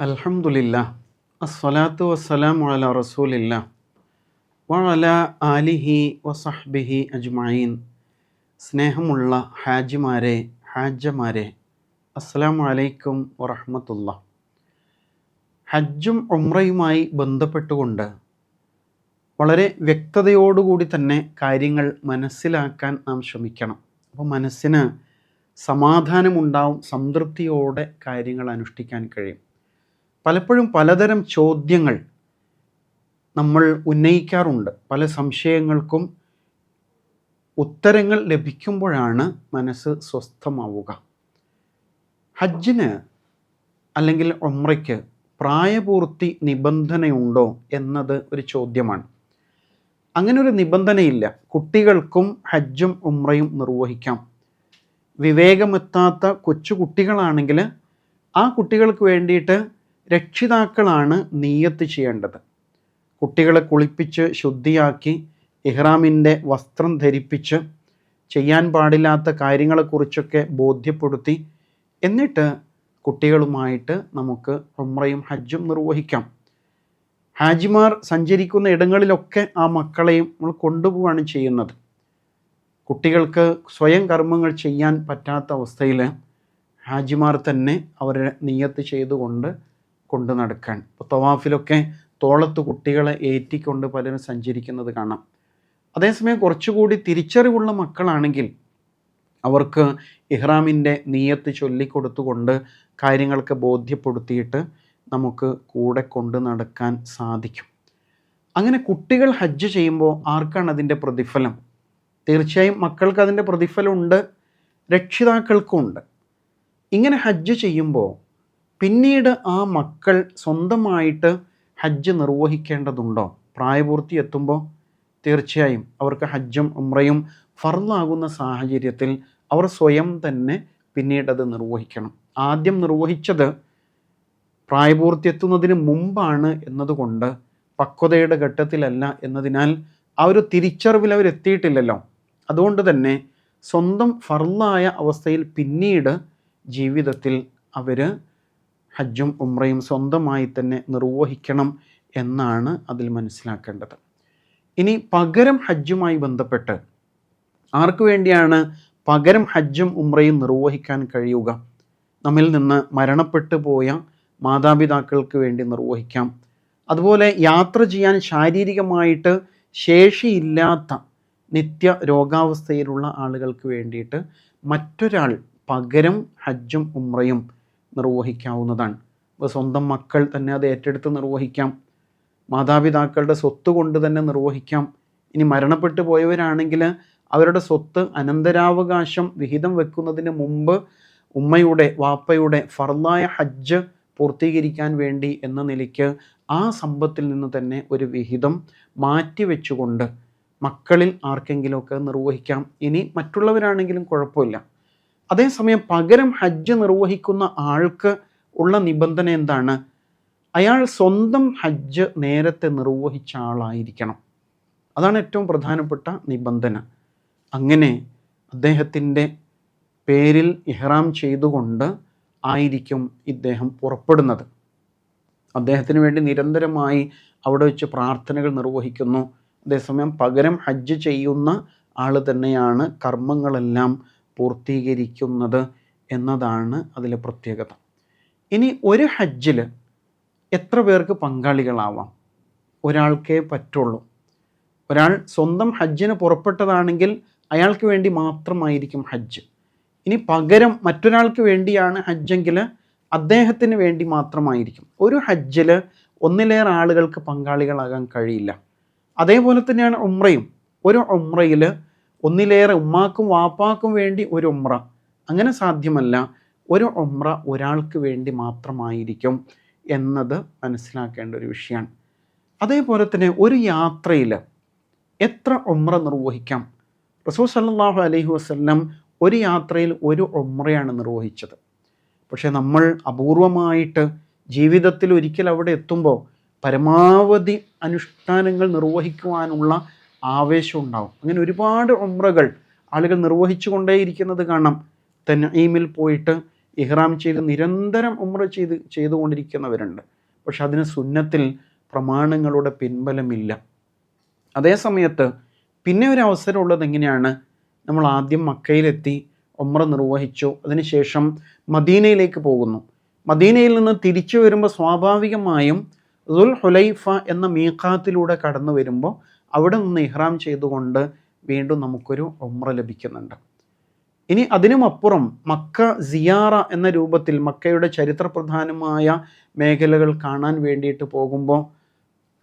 അൽഹംദുലില്ലാഹ് അസ്സലാത്തു വസ്സലാമു അലാ റസൂലില്ലാഹ് വഅലാ ആലിഹി വസഹ്ബിഹി അജ്മഈൻ. സ്നേഹമുള്ള ഹാജിമാരെ, ഹാജമാരെ, അസ്സലാമു അലൈക്കും വറഹ്മത്തുള്ളാഹ്. ഹജ്ജും ഉംറയുമായി ബന്ധപ്പെട്ടുകൊണ്ട് വളരെ വ്യക്തതയോടുകൂടി തന്നെ കാര്യങ്ങൾ മനസ്സിലാക്കാൻ നാം ശ്രമിക്കണം. അപ്പോൾ മനസ്സിന് സമാധാനമുണ്ടാവും, സംതൃപ്തിയോടെ കാര്യങ്ങൾ അനുഷ്ഠിക്കാൻ കഴിയും. പലപ്പോഴും പലതരം ചോദ്യങ്ങൾ നമ്മൾ ഉന്നയിക്കാറുണ്ട്. പല സംശയങ്ങൾക്കും ഉത്തരങ്ങൾ ലഭിക്കുമ്പോഴാണ് മനസ്സ് സ്വസ്ഥമാവുക. ഹജ്ജിന് അല്ലെങ്കിൽ ഉംറയ്ക്ക് പ്രായപൂർത്തി നിബന്ധനയുണ്ടോ എന്നത് ഒരു ചോദ്യമാണ്. അങ്ങനെ ഒരു നിബന്ധനയില്ല. കുട്ടികൾക്കും ഹജ്ജും ഉംറയും നിർവഹിക്കാം. വിവേകമെത്താത്ത കൊച്ചു കുട്ടികളാണെങ്കിൽ ആ കുട്ടികൾക്ക് വേണ്ടിയിട്ട് രക്ഷിതാക്കളാണ് നിയ്യത്ത് ചെയ്യേണ്ടത്. കുട്ടികളെ കുളിപ്പിച്ച് ശുദ്ധിയാക്കി ഇഹ്റാമിൻ്റെ വസ്ത്രം ധരിപ്പിച്ച് ചെയ്യാൻ പാടില്ലാത്ത കാര്യങ്ങളെക്കുറിച്ചൊക്കെ ബോധ്യപ്പെടുത്തി എന്നിട്ട് കുട്ടികളുമായിട്ട് നമുക്ക് ഉംറയും ഹജ്ജും നിർവഹിക്കാം. ഹാജിമാർ സഞ്ചരിക്കുന്ന ഇടങ്ങളിലൊക്കെ ആ മക്കളെയും നമ്മൾ കൊണ്ടുപോവുകയാണ് ചെയ്യുന്നത്. കുട്ടികൾക്ക് സ്വയം കർമ്മങ്ങൾ ചെയ്യാൻ പറ്റാത്ത അവസ്ഥയിൽ ഹാജിമാർ തന്നെ അവരെ നിയ്യത്ത് ചെയ്തുകൊണ്ട് കൊണ്ടു നടക്കാൻ. ഇപ്പോൾ തവാഫിലൊക്കെ തോളത്ത് കുട്ടികളെ ഏറ്റിക്കൊണ്ട് പലരും സഞ്ചരിക്കുന്നത് കാണാം. അതേസമയം കുറച്ചുകൂടി തിരിച്ചറിവുള്ള മക്കളാണെങ്കിൽ അവർക്ക് ഇഹ്റാമിൻ്റെ നിയ്യത്ത് ചൊല്ലിക്കൊടുത്തുകൊണ്ട് കാര്യങ്ങൾക്ക് ബോധ്യപ്പെടുത്തിയിട്ട് നമുക്ക് കൂടെ കൊണ്ടു നടക്കാൻ സാധിക്കും. അങ്ങനെ കുട്ടികൾ ഹജ്ജ് ചെയ്യുമ്പോൾ ആർക്കാണ് അതിൻ്റെ പ്രതിഫലം? തീർച്ചയായും മക്കൾക്ക് അതിൻ്റെ പ്രതിഫലമുണ്ട്, രക്ഷിതാക്കൾക്കും ഉണ്ട്. ഇങ്ങനെ ഹജ്ജ് ചെയ്യുമ്പോൾ പിന്നീട് ആ മക്കൾ സ്വന്തമായിട്ട് ഹജ്ജ് നിർവഹിക്കേണ്ടതുണ്ടോ? പ്രായപൂർത്തി എത്തുമ്പോൾ തീർച്ചയായും അവർക്ക് ഹജ്ജും ഉംറയും ഫർളാകുന്ന സാഹചര്യത്തിൽ അവർ സ്വയം തന്നെ പിന്നീടത് നിർവഹിക്കണം. ആദ്യം നിർവഹിച്ചത് പ്രായപൂർത്തി എത്തുന്നതിന് മുമ്പാണ് എന്നതുകൊണ്ട് പക്വതയുടെ ഘട്ടത്തിലല്ല എന്നതിനാൽ ആ ഒരു തിരിച്ചറിവിൽ അവരെത്തിയിട്ടില്ലല്ലോ. അതുകൊണ്ട് തന്നെ സ്വന്തം ഫർളായ അവസ്ഥയിൽ പിന്നീട് ജീവിതത്തിൽ അവർ ഹജ്ജും ഉംറയും സ്വന്തമായി തന്നെ നിർവഹിക്കണം എന്നാണ് അതിൽ മനസ്സിലാക്കേണ്ടത്. ഇനി പകരം ഹജ്ജുമായി ബന്ധപ്പെട്ട് ആർക്ക് വേണ്ടിയാണ് പകരം ഹജ്ജും ഉംറയും നിർവഹിക്കാൻ കഴിയുക? നമ്മിൽ നിന്ന് മരണപ്പെട്ടു പോയ മാതാപിതാക്കൾക്ക് വേണ്ടി നിർവഹിക്കാം. അതുപോലെ യാത്ര ചെയ്യാൻ ശാരീരികമായിട്ട് ശേഷിയില്ലാത്ത നിത്യ രോഗാവസ്ഥയിലുള്ള ആളുകൾക്ക് വേണ്ടിയിട്ട് മറ്റൊരാൾ പകരം ഹജ്ജും ഉംറയും നിർവഹിക്കാവുന്നതാണ്. ഇപ്പോൾ സ്വന്തം മക്കൾ തന്നെ അത് ഏറ്റെടുത്ത് നിർവഹിക്കാം. മാതാപിതാക്കളുടെ സ്വത്ത് കൊണ്ട് തന്നെ നിർവഹിക്കാം. ഇനി മരണപ്പെട്ടു പോയവരാണെങ്കിൽ അവരുടെ സ്വത്ത് അനന്തരാവകാശം വിഹിതം വെക്കുന്നതിന് മുമ്പ് ഉമ്മയുടെ വാപ്പയുടെ ഫർളായ ഹജ്ജ് പൂർത്തീകരിക്കാൻ വേണ്ടി എന്ന നിലയ്ക്ക് ആ സമ്പത്തിൽ നിന്ന് തന്നെ ഒരു വിഹിതം മാറ്റിവെച്ചുകൊണ്ട് മക്കളിൽ ആർക്കെങ്കിലുമൊക്കെ നിർവഹിക്കാം. ഇനി മറ്റുള്ളവരാണെങ്കിലും കുഴപ്പമില്ല. അതേസമയം പകരം ഹജ്ജ് നിർവഹിക്കുന്ന ആൾക്ക് ഉള്ള നിബന്ധന എന്താണ്? അയാൾ സ്വന്തം ഹജ്ജ് നേരത്തെ നിർവഹിച്ച ആളായിരിക്കണം. അതാണ് ഏറ്റവും പ്രധാനപ്പെട്ട നിബന്ധന. അങ്ങനെ അദ്ദേഹത്തിൻ്റെ പേരിൽ ഇഹ്റാം ചെയ്തുകൊണ്ട് ആയിരിക്കും ഇദ്ദേഹം പുറപ്പെടുന്നത്. അദ്ദേഹത്തിന് വേണ്ടി നിരന്തരമായി അവിടെ വെച്ച് പ്രാർത്ഥനകൾ നിർവഹിക്കുന്നു. അതേസമയം പകരം ഹജ്ജ് ചെയ്യുന്ന ആൾ തന്നെയാണ് കർമ്മങ്ങളെല്ലാം പൂർത്തീകരിക്കുന്നത് എന്നതാണ് അതിലെ പ്രത്യേകത. ഇനി ഒരു ഹജ്ജിൽ എത്ര പേർക്ക് പങ്കാളികളാവാം? ഒരാൾക്കേ പറ്റുള്ളൂ. ഒരാൾ സ്വന്തം ഹജ്ജിന് പുറപ്പെട്ടതാണെങ്കിൽ അയാൾക്ക് വേണ്ടി മാത്രമായിരിക്കും ഹജ്ജ്. ഇനി പകരം മറ്റൊരാൾക്ക് വേണ്ടിയാണ് ഹജ്ജെങ്കിൽ അദ്ദേഹത്തിന് വേണ്ടി മാത്രമായിരിക്കും. ഒരു ഹജ്ജിൽ ഒന്നിലേറെ ആളുകൾക്ക് പങ്കാളികളാകാൻ കഴിയില്ല. അതേപോലെ തന്നെയാണ് ഉംറയും. ഒരു ഉംറയിൽ ഒന്നിലേറെ ഉമ്മാക്കും വാപ്പാക്കും വേണ്ടി ഒരു ഉംറ, അങ്ങനെ സാധ്യമല്ല. ഒരു ഉംറ ഒരാൾക്ക് വേണ്ടി മാത്രമായിരിക്കും എന്നത് മനസ്സിലാക്കേണ്ട ഒരു വിഷയമാണ്. അതേപോലെ തന്നെ ഒരു യാത്രയിൽ എത്ര ഉംറ നിർവഹിക്കാം? റസൂൽ സല്ലല്ലാഹു അലൈഹി വസല്ലം ഒരു യാത്രയിൽ ഒരു ഉംറയാണ് നിർവഹിച്ചത്. പക്ഷേ നമ്മൾ അപൂർവമായിട്ട് ജീവിതത്തിൽ ഒരിക്കൽ അവിടെ എത്തുമ്പോൾ പരമാവധി അനുഷ്ഠാനങ്ങൾ നിർവഹിക്കുവാനുള്ള ആവേശം ഉണ്ടാവും. അങ്ങനെ ഒരുപാട് ഉംറകൾ ആളുകൾ നിർവഹിച്ചു കൊണ്ടേയിരിക്കുന്നത് കാണാം. തൻഈമിൽ പോയിട്ട് ഇഹ്റാം ചെയ്ത് നിരന്തരം ഉംറ ചെയ്തുകൊണ്ടിരിക്കുന്നവരുണ്ട്. പക്ഷെ അതിന് സുന്നത്തിൽ പ്രമാണങ്ങളുടെ പിൻബലമില്ല. അതേ സമയത്ത് പിന്നെ ഒരു അവസരമുള്ളത് എങ്ങനെയാണ്? നമ്മൾ ആദ്യം മക്കയിലെത്തി ഉംറ നിർവഹിച്ചു, അതിനുശേഷം മദീനയിലേക്ക് പോകുന്നു. മദീനയിൽ നിന്ന് തിരിച്ചു വരുമ്പോൾ സ്വാഭാവികമായും ദുൽ ഹുലൈഫ എന്ന മീഖാത്തിലൂടെ കടന്നു വരുമ്പോൾ അവിടെ നിന്ന് ഇഹ്റാം ചെയ്തുകൊണ്ട് വീണ്ടും നമുക്കൊരു ഉംറ ലഭിക്കുന്നുണ്ട്. ഇനി അതിനുമപ്പുറം മക്ക സിയാറ എന്ന രൂപത്തിൽ മക്കയുടെ ചരിത്രപ്രധാനമായ മേഖലകൾ കാണാൻ വേണ്ടിയിട്ട് പോകുമ്പോൾ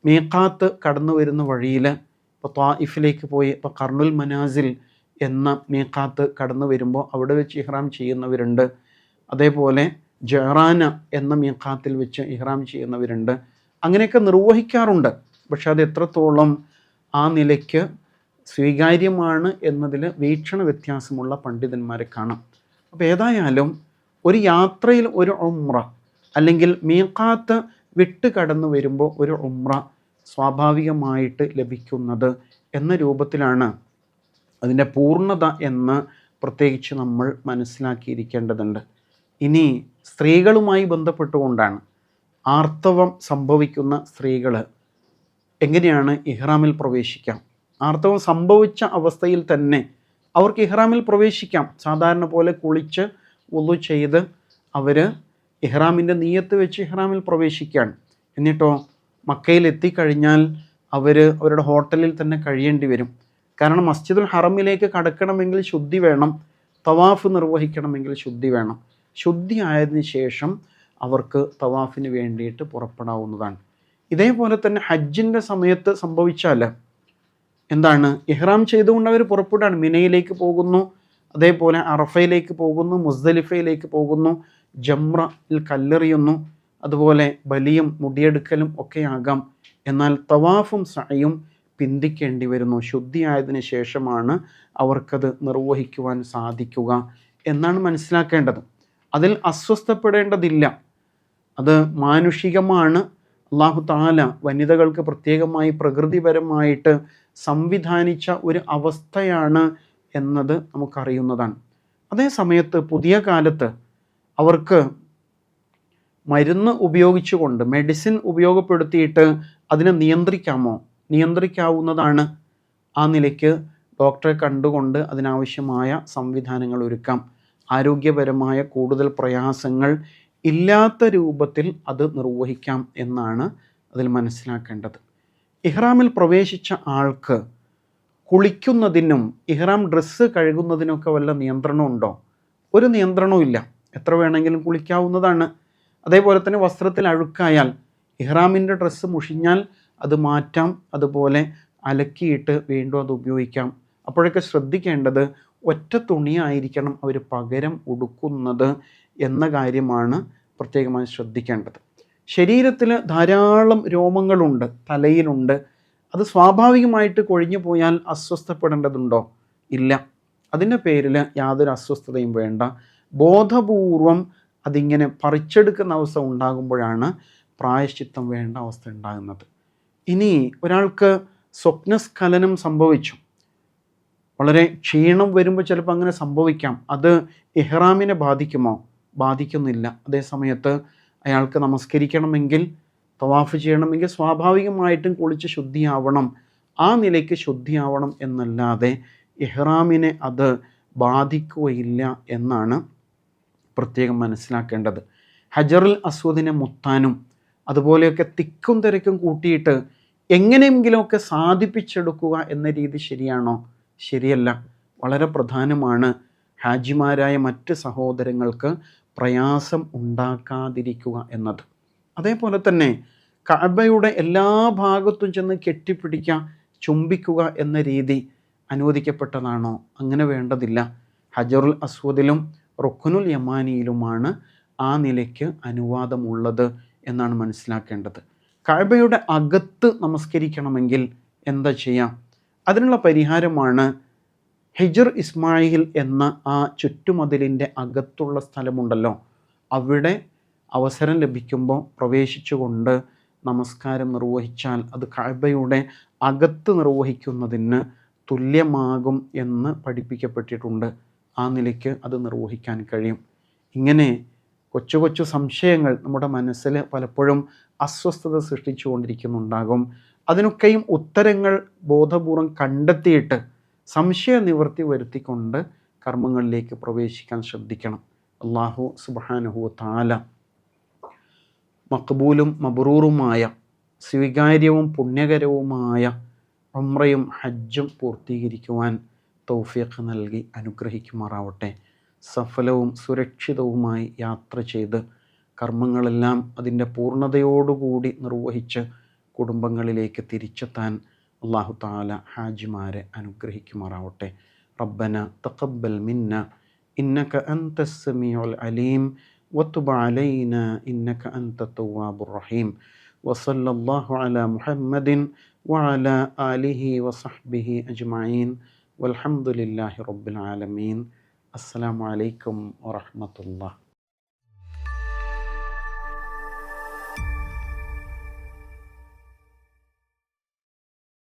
മീഖാത്ത് കടന്നു വരുന്ന വഴിയിൽ ഇപ്പോൾ ത്വായിഫിലേക്ക് പോയി ഇപ്പോൾ കർണുൽ മനാസിൽ എന്ന മീഖാത്ത് കടന്നു വരുമ്പോൾ അവിടെ വെച്ച് ഇഹ്റാം ചെയ്യുന്നവരുണ്ട്. അതേപോലെ ജറാന എന്ന മീഖാത്തിൽ വെച്ച് ഇഹ്റാം ചെയ്യുന്നവരുണ്ട്. അങ്ങനെയൊക്കെ നിർവഹിക്കാറുണ്ട്. പക്ഷെ അത് എത്രത്തോളം ആ നിലയ്ക്ക് സ്വീകാര്യമാണ് എന്നതിൽ വീക്ഷണ വ്യത്യാസമുള്ള പണ്ഡിതന്മാരെ കാണാം. അപ്പോൾ ഏതായാലും ഒരു യാത്രയിൽ ഒരു ഉംറ അല്ലെങ്കിൽ മീഖാത്ത് വിട്ട് കടന്നു വരുമ്പോൾ ഒരു ഉംറ സ്വാഭാവികമായിട്ട് ലഭിക്കുന്നത് എന്ന രൂപത്തിലാണ് അതിൻ്റെ പൂർണ്ണത എന്ന് പ്രത്യേകിച്ച് നമ്മൾ മനസ്സിലാക്കിയിരിക്കേണ്ടതുണ്ട്. ഇനി സ്ത്രീകളുമായി ബന്ധപ്പെട്ടുകൊണ്ടാണ് ആർത്തവം സംഭവിക്കുന്ന സ്ത്രീകൾ എങ്ങനെയാണ് ഇഹ്റാമിൽ പ്രവേശിക്കാം? ആർത്തവം സംഭവിച്ച അവസ്ഥയിൽ തന്നെ അവർക്ക് ഇഹ്റാമിൽ പ്രവേശിക്കാം. സാധാരണ പോലെ കുളിച്ച് വുളു ചെയ്ത് അവർ ഇഹ്റാമിൻ്റെ നിയ്യത്ത് വെച്ച് ഇഹ്റാമിൽ പ്രവേശിക്കുകയാണ്. എന്നിട്ടോ മക്കയിൽ എത്തിക്കഴിഞ്ഞാൽ അവരുടെ ഹോട്ടലിൽ തന്നെ കഴിയേണ്ടി വരും. കാരണം മസ്ജിദുൽ ഹറമിലേക്ക് കടക്കണമെങ്കിൽ ശുദ്ധി വേണം, തവാഫ് നിർവഹിക്കണമെങ്കിൽ ശുദ്ധി വേണം. ശുദ്ധി ആയതിനു ശേഷം അവർക്ക് തവാഫിന് വേണ്ടിയിട്ട് പുറപ്പെടാവുന്നതാണ്. ഇതേപോലെ തന്നെ ഹജ്ജിൻ്റെ സമയത്ത് സംഭവിച്ചാൽ എന്താണ്? ഇഹ്റാം ചെയ്തുകൊണ്ട് അവർ പുറപ്പെടുകയാണ്. മിനയിലേക്ക് പോകുന്നു, അതേപോലെ അറഫയിലേക്ക് പോകുന്നു, മുസ്ദലിഫയിലേക്ക് പോകുന്നു, ജംറയിൽ കല്ലെറിയുന്നു, അതുപോലെ ബലിയും മുടിയെടുക്കലും ഒക്കെ ആകാം. എന്നാൽ തവാഫും സഅയും പിന്തിക്കേണ്ടി വരുന്നു. ശുദ്ധിയായതിനു ശേഷമാണ് അവർക്കത് നിർവഹിക്കുവാൻ സാധിക്കുക എന്നാണ് മനസ്സിലാക്കേണ്ടത്. അതിൽ അസ്വസ്ഥപ്പെടേണ്ടതില്ല. അത് മാനുഷികമാണ്. അല്ലാഹു തആല വനിതകൾക്ക് പ്രത്യേകമായി പ്രകൃതിപരമായിട്ട് സംവിധാനിച്ച ഒരു അവസ്ഥയാണ് എന്നത് നമുക്കറിയുന്നതാണ്. അതേ സമയത്ത് പുതിയ കാലത്ത് അവർക്ക് മരുന്ന് ഉപയോഗിച്ചുകൊണ്ട് മെഡിസിൻ ഉപയോഗപ്പെടുത്തിയിട്ട് അതിനെ നിയന്ത്രിക്കാമോ? നിയന്ത്രിക്കാവുന്നതാണ്. ആ നിലയ്ക്ക് ഡോക്ടറെ കണ്ടുകൊണ്ട് അതിനാവശ്യമായ സംവിധാനങ്ങൾ ഒരുക്കാം. ആരോഗ്യപരമായ കൂടുതൽ പ്രയാസങ്ങൾ ഇല്ലാത്ത രൂപത്തിൽ അത് നിർവഹിക്കാം എന്നാണ് അതിൽ മനസ്സിലാക്കേണ്ടത്. ഇഹ്റാമിൽ പ്രവേശിച്ച ആൾക്ക് കുളിക്കുന്നതിനും ഇഹ്റാം ഡ്രസ്സ് കഴുകുന്നതിനൊക്കെ വല്ല നിയന്ത്രണമുണ്ടോ? ഒരു നിയന്ത്രണവും ഇല്ല. എത്ര വേണമെങ്കിലും കുളിക്കാവുന്നതാണ്. അതേപോലെ തന്നെ വസ്ത്രത്തിൽ അഴുക്കായാൽ ഇഹ്റാമിൻ്റെ ഡ്രസ്സ് മുഷിഞ്ഞാൽ അത് മാറ്റാം, അതുപോലെ അലക്കിയിട്ട് വീണ്ടും അത് ഉപയോഗിക്കാം. അപ്പോഴൊക്കെ ശ്രദ്ധിക്കേണ്ടത് ഒറ്റ തുണിയായിരിക്കണം അവർ പകരം ഉടുക്കുന്നത് എന്ന കാര്യമാണ് പ്രത്യേകമായി ശ്രദ്ധിക്കേണ്ടത്. ശരീരത്തിൽ ധാരാളം രോമങ്ങളുണ്ട്, തലയിലുണ്ട്. അത് സ്വാഭാവികമായിട്ട് കൊഴിഞ്ഞു പോയാൽ അസ്വസ്ഥപ്പെടേണ്ടതുണ്ടോ? ഇല്ല. അതിൻ്റെ പേരിൽ യാതൊരു അസ്വസ്ഥതയും വേണ്ട. ബോധപൂർവം അതിങ്ങനെ പറിച്ചെടുക്കുന്ന അവസ്ഥ ഉണ്ടാകുമ്പോഴാണ് പ്രായശ്ചിത്തം വേണ്ട അവസ്ഥ ഉണ്ടാകുന്നത്. ഇനി ഒരാൾക്ക് സ്വപ്നസ്ഖലനം സംഭവിച്ചു, വളരെ ക്ഷീണം വരുമ്പോൾ ചിലപ്പോൾ അങ്ങനെ സംഭവിക്കാം. അത് ഇഹ്റാമിനെ ബാധിക്കുമോ? ബാധിക്കുന്നില്ല. അതേ സമയത്ത് അയാൾക്ക് നമസ്കരിക്കണമെങ്കിൽ, തവാഫ് ചെയ്യണമെങ്കിൽ സ്വാഭാവികമായിട്ടും കുളിച്ച് ശുദ്ധിയാവണം. ആ നിലയ്ക്ക് ശുദ്ധിയാവണം എന്നല്ലാതെ ഇഹ്റാമിനെ അത് ബാധിക്കുകയില്ല എന്നാണ് പ്രത്യേകം മനസ്സിലാക്കേണ്ടത്. ഹജറുൽ അസ്വദിനെ മുത്താനും അതുപോലെയൊക്കെ തിക്കും തിരക്കും കൂട്ടിയിട്ട് എങ്ങനെയെങ്കിലുമൊക്കെ സാധിപ്പിച്ചെടുക്കുക എന്ന രീതി ശരിയാണോ? ശരിയല്ല. വളരെ പ്രധാനമാണ് ഹാജിമാരായ മറ്റ് സഹോദരങ്ങൾക്ക് പ്രയാസം ഉണ്ടാക്കാതിരിക്കുക എന്നത്. അതേപോലെ തന്നെ കഅബയുടെ എല്ലാ ഭാഗത്തും ചെന്ന് കെട്ടിപ്പിടിക്കുക, ചുംബിക്കുക എന്ന രീതി അനുവദിക്കപ്പെട്ടതാണോ? അങ്ങനെ വേണ്ടതില്ല. ഹജറുൽ അസ്വദിലും റുക്നുൽ യമാനിയിലുമാണ് ആ നിലയ്ക്ക് അനുവാദമുള്ളത് എന്നാണ് മനസ്സിലാക്കേണ്ടത്. കഅബയുടെ അകത്ത് നമസ്കരിക്കണമെങ്കിൽ എന്താ ചെയ്യാം? അതിനുള്ള പരിഹാരമാണ് ഹിജർ ഇസ്മായിൽ എന്ന ആ ചുറ്റുമതിലിൻ്റെ അകത്തുള്ള സ്ഥലമുണ്ടല്ലോ, അവിടെ അവസരം ലഭിക്കുമ്പോൾ പ്രവേശിച്ചുകൊണ്ട് നമസ്കാരം നിർവഹിച്ചാൽ അത് കഅബയുടെ അകത്ത് നിർവഹിക്കുന്നതിന് തുല്യമാകും എന്ന് പഠിപ്പിക്കപ്പെട്ടിട്ടുണ്ട്. ആ നിലയ്ക്ക് അത് നിർവഹിക്കാൻ കഴിയും. ഇങ്ങനെ കൊച്ചു കൊച്ചു സംശയങ്ങൾ നമ്മുടെ മനസ്സിൽ പലപ്പോഴും അസ്വസ്ഥത സൃഷ്ടിച്ചു കൊണ്ടിരിക്കുന്നുണ്ടാകും. അതിനൊക്കെയും ഉത്തരങ്ങൾ ബോധപൂർവം കണ്ടെത്തിയിട്ട് സംശയ നിവൃത്തി വരുത്തിക്കൊണ്ട് കർമ്മങ്ങളിലേക്ക് പ്രവേശിക്കാൻ ശ്രദ്ധിക്കണം. അല്ലാഹു സുബ്ഹാനഹു വ തആല മഖ്ബൂലും മബ്റൂറുമായ സ്വീകാര്യവും പുണ്യകരവുമായ ഉംറയും ഹജ്ജും പൂർത്തീകരിക്കുവാൻ തൗഫീഖ് നൽകി അനുഗ്രഹിക്കുമാറാവട്ടെ. സഫലവും സുരക്ഷിതവുമായി യാത്ര ചെയ്ത് കർമ്മങ്ങളെല്ലാം അതിൻ്റെ പൂർണ്ണതയോടുകൂടി നിർവഹിച്ച് കുടുംബങ്ങളിലേക്ക് തിരിച്ചെത്താൻ അല്ലാഹു തആല ഹാജിമാരെ അനുഗ്രഹിക്കുമാറാവട്ടെ. റബ്ബന തഖബ്ബൽ മിന്ന ഇന്നക അൻതസ് സമീഉൽ അലീം വതുബ് അലൈനാ ഇന്നക അൻതത് തവ്വാബുർ റഹീം. വസല്ലല്ലാഹു അലാ മുഹമ്മദിൻ വഅലാ ആലിഹി വസഹ്ബിഹി അജ്മഈൻ വൽഹംദുലില്ലാഹി റബ്ബിൽ ആലമീൻ. അസ്സലാമു അലൈക്കും വറഹ്മത്തുള്ളാഹി.